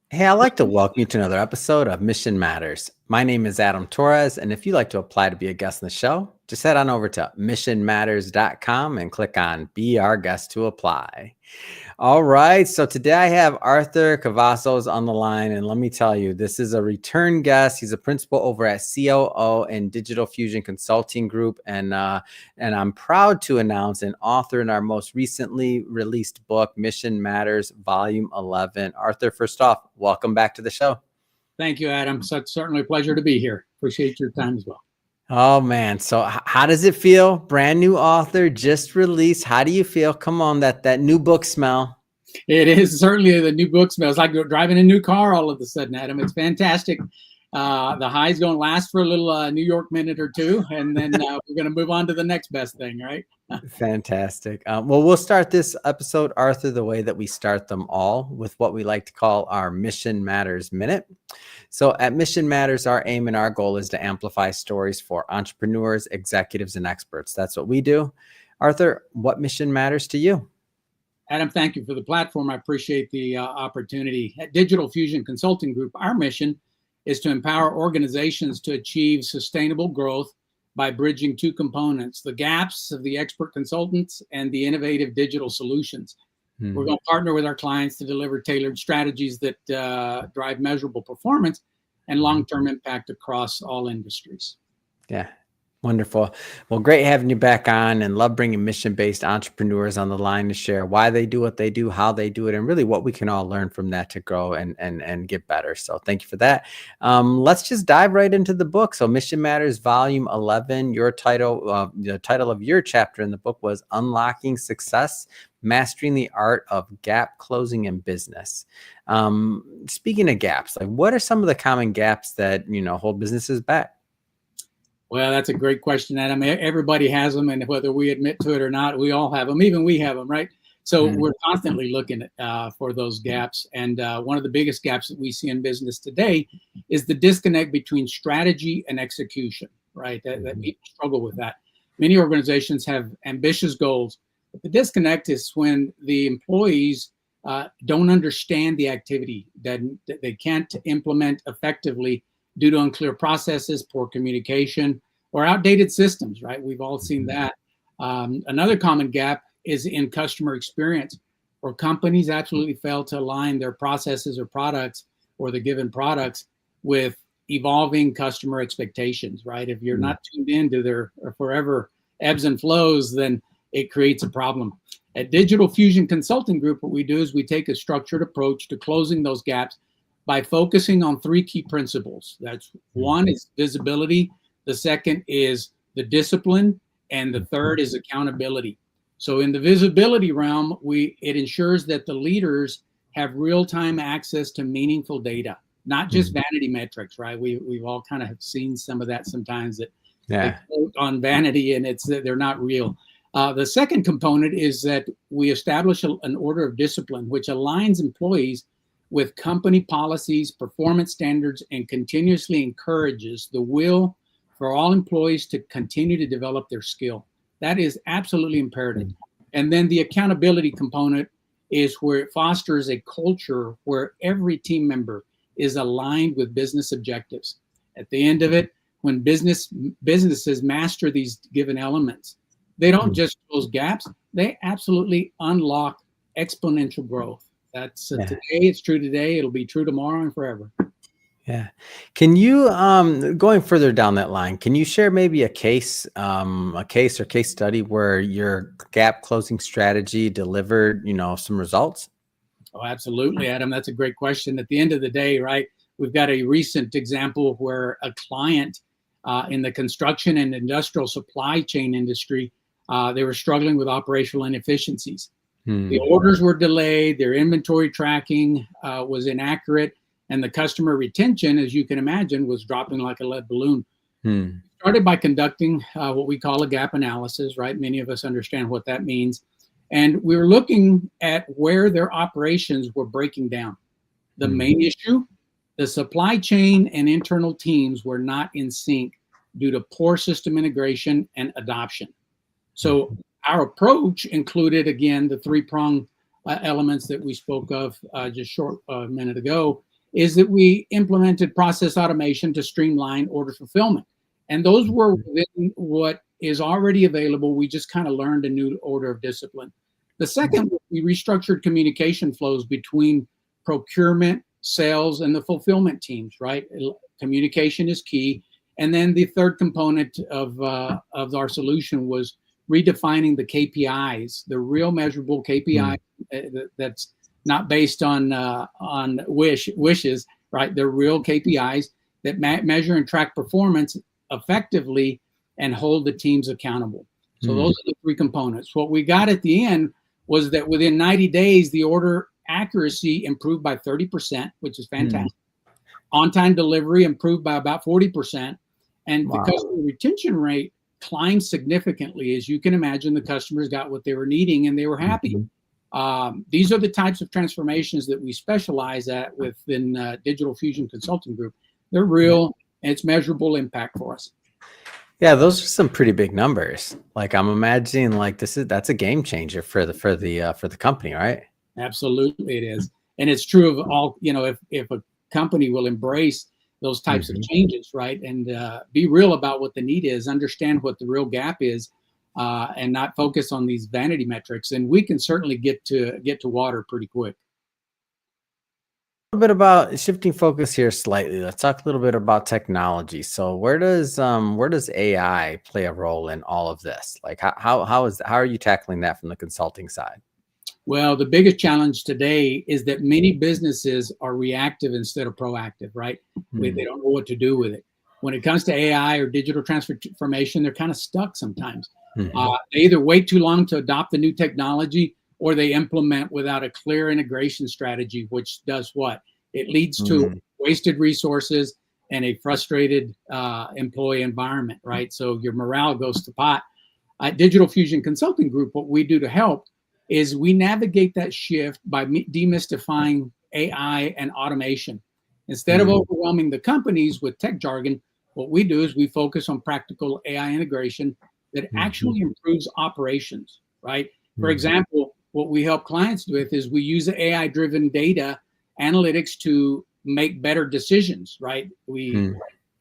Hey, I'd like to welcome you to another episode of Mission Matters. My name is Adam Torres, and if you'd like to apply to be a guest on the show, just head on over to missionmatters.com and click on Be Our Guest to apply. All right, so today I have Arthur Cavazos on the line, and let me tell you, this is a return guest. He's a principal over at COO and Digital Fusion Consulting Group, and I'm proud to announce an author in our most recently released book, Mission Matters, Volume 11. Arthur, first off, welcome back to the show. Thank you, Adam. So it's certainly a pleasure to be here. Appreciate your time as well. Oh man, so how does it feel? Brand new author, just released. How do you feel? Come on, that new book smell. It is certainly the new book smells like driving a new car all of a sudden, Adam. It's fantastic. The high's going to last for a little New York minute or two, and then we're going to move on to the next best thing, right? Fantastic. Well, we'll start this episode, Arthur, the way that we start them all, with what we like to call our Mission Matters Minute. So at Mission Matters, our aim and our goal is to amplify stories for entrepreneurs, executives, and experts. That's what we do. Arthur, what mission matters to you? Adam, thank you for the platform. I appreciate the opportunity. At Digital Fusion Consulting Group, our mission is to empower organizations to achieve sustainable growth by bridging two components: the gaps of the expert consultants and the innovative digital solutions. We're going to partner with our clients to deliver tailored strategies that drive measurable performance and long-term impact across all industries. Yeah. Wonderful. Well, great having you back on, and love bringing mission-based entrepreneurs on the line to share why they do what they do, how they do it, and really what we can all learn from that to grow and get better. So thank you for that. Let's just dive right into the book. So Mission Matters Volume 11, your title, the title of your chapter in the book was Unlocking Success, Mastering the Art of Gap Closing in Business. Speaking of gaps, like what are some of the common gaps that, hold businesses back? Well, that's a great question, Adam. Everybody has them, and whether we admit to it or not, we all have them. Even we have them, right? So we're constantly looking for those gaps. And one of the biggest gaps that we see in business today is the disconnect between strategy and execution, right? That people struggle with that. Many organizations have ambitious goals, but the disconnect is when the employees don't understand the activity, that they can't implement effectively due to unclear processes, poor communication, or outdated systems, right? We've all seen that. Another common gap is in customer experience, where companies absolutely fail to align their processes or products or the given products with evolving customer expectations, right? If you're not tuned into their forever ebbs and flows, then it creates a problem. At Digital Fusion Consulting Group, what we do is we take a structured approach to closing those gaps by focusing on three key principles. That's one is visibility, the second is the discipline, and the third is accountability. So in the visibility realm, it ensures that the leaders have real-time access to meaningful data, not just vanity metrics, right? We've all kind of seen some of that sometimes that they quote on vanity and they're not real. The second component is that we establish an order of discipline, which aligns employees with company policies, performance standards, and continuously encourages the will for all employees to continue to develop their skill. That is absolutely imperative. And then the accountability component is where it fosters a culture where every team member is aligned with business objectives. At the end of it, when businesses master these given elements, they don't just close gaps, they absolutely unlock exponential growth. That's today, it's true today, it'll be true tomorrow and forever. Yeah. Can you, going further down that line, can you share maybe a case or case study where your gap closing strategy delivered, some results? Oh, absolutely, Adam. That's a great question. At the end of the day, right, we've got a recent example where a client in the construction and industrial supply chain industry, they were struggling with operational inefficiencies. The orders were delayed, their inventory tracking was inaccurate, and the customer retention, as you can imagine, was dropping like a lead balloon. Started by conducting what we call a gap analysis, right? Many of us understand what that means. And we were looking at where their operations were breaking down. The main issue, the supply chain and internal teams were not in sync due to poor system integration and adoption. So our approach included, again, the three-prong elements that we spoke of just short minute ago. is that we implemented process automation to streamline order fulfillment. And those were within what is already available. We just kind of learned a new order of discipline. The second, we restructured communication flows between procurement, sales, and the fulfillment teams, right? Communication is key. And then the third component of our solution was redefining the KPIs, the real measurable KPI that's not based on wishes, right? They're real KPIs that measure and track performance effectively and hold the teams accountable. So those are the three components. What we got at the end was that within 90 days, the order accuracy improved by 30%, which is fantastic. On-time delivery improved by about 40%. And the customer retention rate climbed significantly. As you can imagine, the customers got what they were needing and they were happy. These are the types of transformations that we specialize at within Digital Fusion Consulting Group. They're real and it's measurable impact for us. Yeah, those are some pretty big numbers. Like I'm imagining, like that's a game changer for the company, right? Absolutely, it is, and it's true of all. You know, if a company will embrace those types of changes, right, and be real about what the need is, understand what the real gap is, and not focus on these vanity metrics, and we can certainly get to water pretty quick. A little bit about shifting focus here slightly. Let's talk a little bit about technology. So where does AI play a role in all of this? Like how are you tackling that from the consulting side? Well, the biggest challenge today is that many businesses are reactive instead of proactive, right? They don't know what to do with it. When it comes to AI or digital transformation, they're kind of stuck sometimes. They either wait too long to adopt the new technology or they implement without a clear integration strategy, which does what? It leads to wasted resources and a frustrated employee environment, right? So your morale goes to pot. At Digital Fusion Consulting Group, what we do to help is we navigate that shift by demystifying AI and automation. Instead of overwhelming the companies with tech jargon, what we do is we focus on practical AI integration that actually improves operations, right? For example, what we help clients with is we use AI-driven data analytics to make better decisions, right?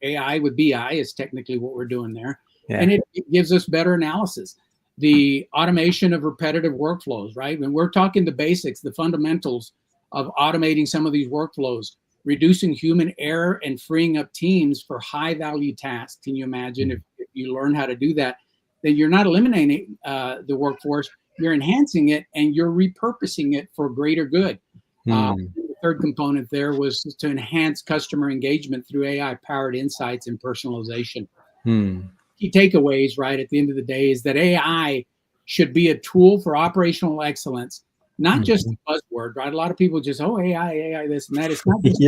AI with BI is technically what we're doing there. Yeah. And it gives us better analysis. The automation of repetitive workflows, right? When we're talking the basics, the fundamentals of automating some of these workflows, reducing human error and freeing up teams for high value tasks. Can you imagine if you learn how to do that, then you're not eliminating the workforce, you're enhancing it and you're repurposing it for greater good. The third component there was to enhance customer engagement through AI-powered insights and personalization. Key takeaways, right, at the end of the day is that AI should be a tool for operational excellence, not just a buzzword, right? A lot of people just, AI, this and that. It's not just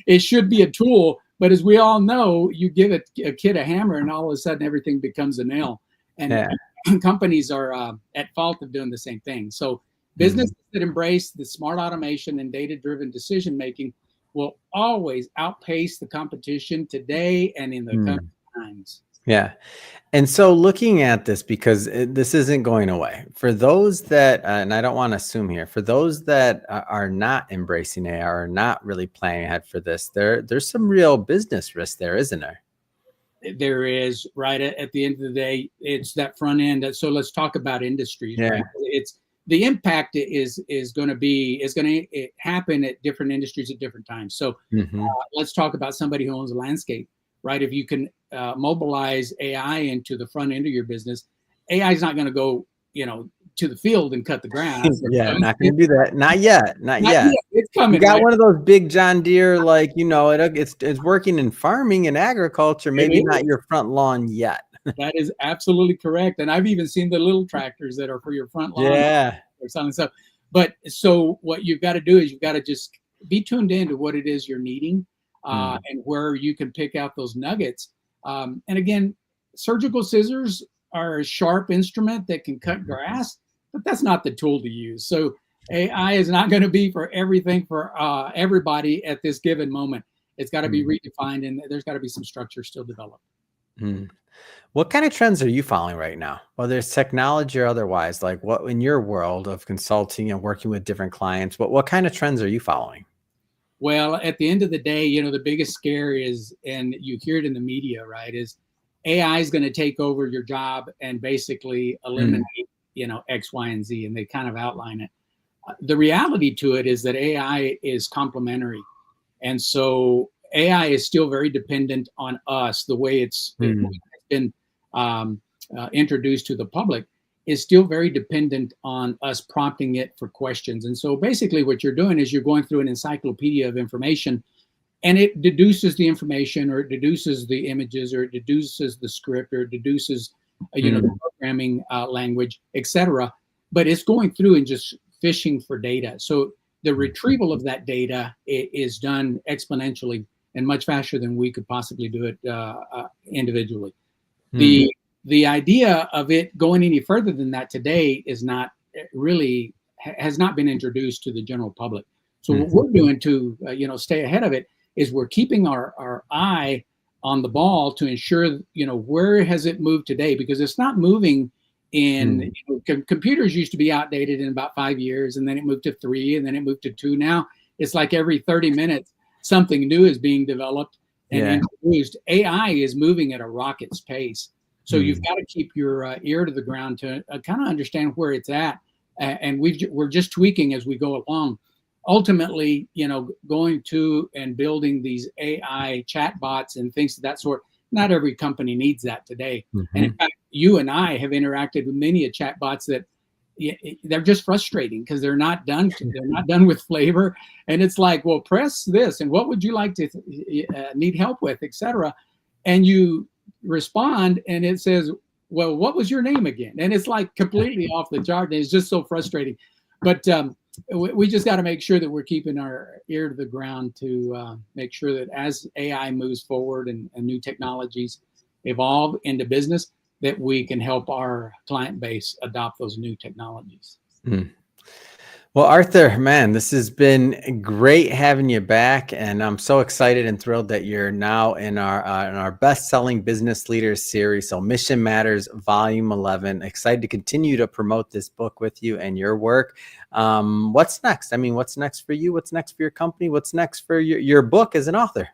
it should be a tool, but as we all know, you give a kid a hammer and all of a sudden everything becomes a nail. And companies are at fault of doing the same thing. So businesses that embrace the smart automation and data-driven decision-making will always outpace the competition today and in the coming times. Yeah. And so looking at this, because this isn't going away, for those that, and I don't want to assume here, for those that are not embracing AI or not really planning ahead for this, there's some real business risk there, isn't there? There is, right? At the end of the day, it's that front end. So let's talk about industries, right? It's the impact is going to happen at different industries at different times. So let's talk about somebody who owns a landscape, right? If you can mobilize AI into the front end of your business, AI is not going to go, to the field and cut the grass. Not going to do that. Not yet. Not yet. It's coming. You got one of those big John Deere, like, it's working in farming and agriculture, maybe not your front lawn yet. That is absolutely correct. And I've even seen the little tractors that are for your front lawn. Or something. So what you've got to do is you've got to just be tuned in to what it is you're needing and where you can pick out those nuggets. And again, surgical scissors are a sharp instrument that can cut grass, but that's not the tool to use. So AI is not going to be for everything for everybody at this given moment. It's got to be redefined, and there's got to be some structure still developed. What kind of trends are you following right now, whether it's technology or otherwise? Like, what in your world of consulting and working with different clients, what kind of trends are you following? Well, at the end of the day, you know, the biggest scare is, and you hear it in the media, right, is AI is going to take over your job and basically eliminate, you know, X, Y, and Z, and they kind of outline it. The reality to it is that AI is complementary. And so AI is still very dependent on us. The way it's been introduced to the public is still very dependent on us prompting it for questions. And so basically what you're doing is you're going through an encyclopedia of information, and it deduces the information, or it deduces the images, or it deduces the script, or it deduces you know, the programming language, etc. But it's going through and just fishing for data. So the retrieval of that data is done exponentially and much faster than we could possibly do it individually. The idea of it going any further than that today is not really, has not been introduced to the general public. So what we're doing to you know, stay ahead of it is we're keeping our eye on the ball to ensure, you know, where has it moved today, because it's not moving in you know, computers used to be outdated in about 5 years, and then it moved to 3, and then it moved to 2. Now it's like every 30 minutes something new is being developed and introduced. AI is moving at a rocket's pace. So you've got to keep your ear to the ground to kind of understand where it's at. And we're just tweaking as we go along. Ultimately, you know, going to and building these AI chatbots and things of that sort, not every company needs that today. And in fact, you and I have interacted with many chatbots that they're just frustrating because they're not done with flavor. And it's like, well, press this, and what would you like to need help with, etc. And you respond, and it says, well, what was your name again? And it's like completely off the chart. And it's just so frustrating. But we just got to make sure that we're keeping our ear to the ground to make sure that as AI moves forward and new technologies evolve into business, that we can help our client base adopt those new technologies. Well, Arthur, man, this has been great having you back, and I'm so excited and thrilled that you're now in our best-selling business leaders series. So, Mission Matters, Volume 11. Excited to continue to promote this book with you and your work. What's next? I mean, what's next for you? What's next for your company? What's next for your book as an author?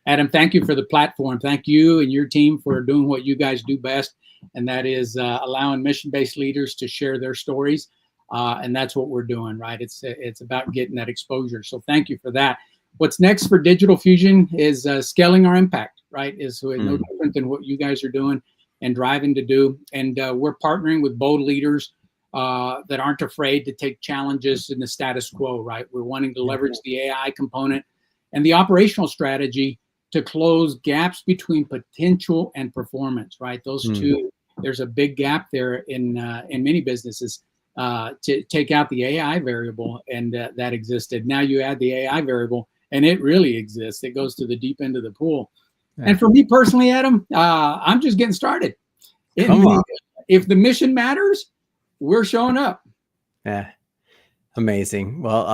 Adam, thank you for the platform. Thank you and your team for doing what you guys do best, and that is allowing mission-based leaders to share their stories. And that's what we're doing, right? It's about getting that exposure. So thank you for that. What's next for Digital Fusion is scaling our impact, right? Is no different than what you guys are doing and driving to do. And we're partnering with bold leaders that aren't afraid to take challenges in the status quo, right? We're wanting to leverage the AI component and the operational strategy to close gaps between potential and performance, right? Those two, there's a big gap there in many businesses. To take out the AI variable, and that existed. Now you add the AI variable, and it really exists. It goes to the deep end of the pool. And for me personally, Adam, I'm just getting started. If the mission matters, we're showing up. Yeah. Amazing. Well,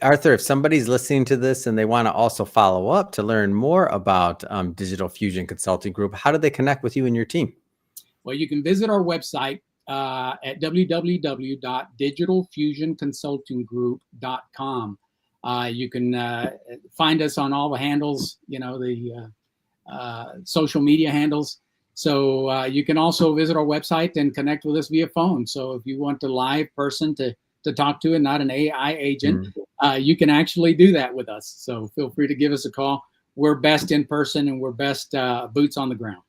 Arthur, if somebody's listening to this and they want to also follow up to learn more about Digital Fusion Consulting Group, how do they connect with you and your team? Well, you can visit our website at www.digitalfusionconsultinggroup.com. You can find us on all the handles, you know, the social media handles. So you can also visit our website and connect with us via phone. So if you want a live person to talk to and not an AI agent, you can actually do that with us. So feel free to give us a call. We're best in person, and we're best boots on the ground.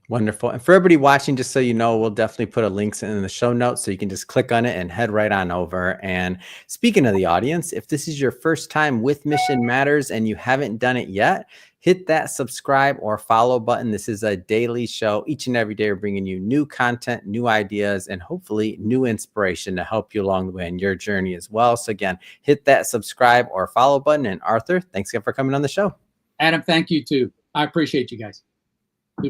Wonderful. And for everybody watching, just so you know, we'll definitely put a links in the show notes so you can just click on it and head right on over. And speaking of the audience, if this is your first time with Mission Matters and you haven't done it yet, hit that subscribe or follow button. This is a daily show. Each and every day, we're bringing you new content, new ideas, and hopefully new inspiration to help you along the way in your journey as well. So again, hit that subscribe or follow button. And Arthur, thanks again for coming on the show. Adam, thank you too. I appreciate you guys.